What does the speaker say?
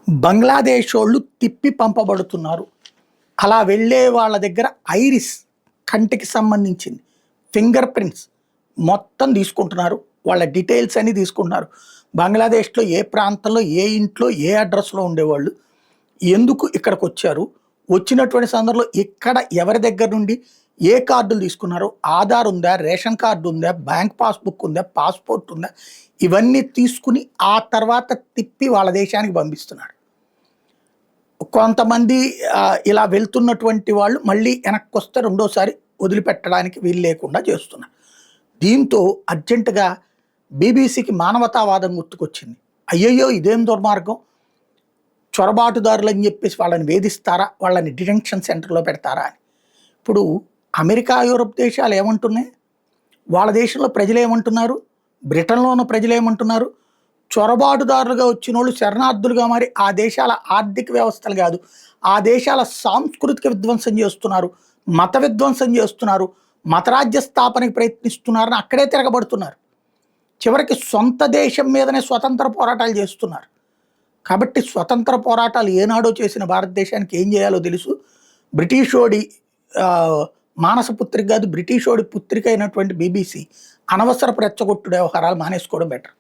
బంగ్లాదేశ్ వాళ్ళు తిప్పి పంపబడుతున్నారు. అలా వెళ్ళే వాళ్ళ దగ్గర ఐరిస్ కంటికి సంబంధించింది ఫింగర్ ప్రింట్స్ మొత్తం తీసుకుంటున్నారు. వాళ్ళ డీటెయిల్స్ అన్నీ తీసుకుంటున్నారు. బంగ్లాదేశ్లో ఏ ప్రాంతంలో ఏ ఇంట్లో ఏ అడ్రస్లో ఉండేవాళ్ళు ఎందుకు ఇక్కడికి వచ్చారు, వచ్చినటువంటి సందర్భంలో ఇక్కడ ఎవరి దగ్గర నుండి ఏ కార్డులు తీసుకున్నారు, ఆధార్ ఉందా, రేషన్ కార్డు ఉందా, బ్యాంక్ పాస్బుక్ ఉందా, పాస్పోర్ట్ ఉందా, ఇవన్నీ తీసుకుని ఆ తర్వాత తిప్పి వాళ్ళ దేశానికి పంపిస్తున్నారు. కొంతమంది ఇలా వెళ్తున్నటువంటి వాళ్ళు మళ్ళీ వెనక్కి వస్తే రెండోసారి వదిలిపెట్టడానికి వీలు లేకుండా చేస్తున్నారు. దీంతో అర్జెంటుగా బీబీసీకి మానవతావాదం గుర్తుకొచ్చింది. అయ్యయ్యో ఇదేం దుర్మార్గం, చొరబాటుదారులు అని చెప్పేసి వాళ్ళని వేధిస్తారా, వాళ్ళని డిటెన్షన్ సెంటర్లో పెడతారా అని. ఇప్పుడు అమెరికా యూరప్ దేశాలు ఏమంటున్నాయి, వాళ్ళ దేశంలో ప్రజలు ఏమంటున్నారు, బ్రిటన్లో ఉన్న ప్రజలు ఏమంటున్నారు, చొరబాటుదారులుగా వచ్చిన వాళ్ళు శరణార్థులుగా మారి ఆ దేశాల ఆర్థిక వ్యవస్థలు కాదు, ఆ దేశాల సాంస్కృతిక విధ్వంసం చేస్తున్నారు, మత విధ్వంసం చేస్తున్నారు, మతరాజ్య స్థాపనకి ప్రయత్నిస్తున్నారని అక్కడే తిరగబడుతున్నారు. చివరికి సొంత దేశం మీదనే స్వతంత్ర పోరాటాలు చేస్తున్నారు. కాబట్టి స్వతంత్ర పోరాటాలు ఏనాడో చేసిన భారతదేశానికి ఏం చేయాలో తెలుసు. బ్రిటిషోడి మానసపుత్రిక కాదు, బ్రిటిషోడి పుత్రిక అయినటువంటి బీబీసీ అనవసరపు రెచ్చగొట్టుడు వ్యవహారాలు మానేసుకోవడం బెటర్.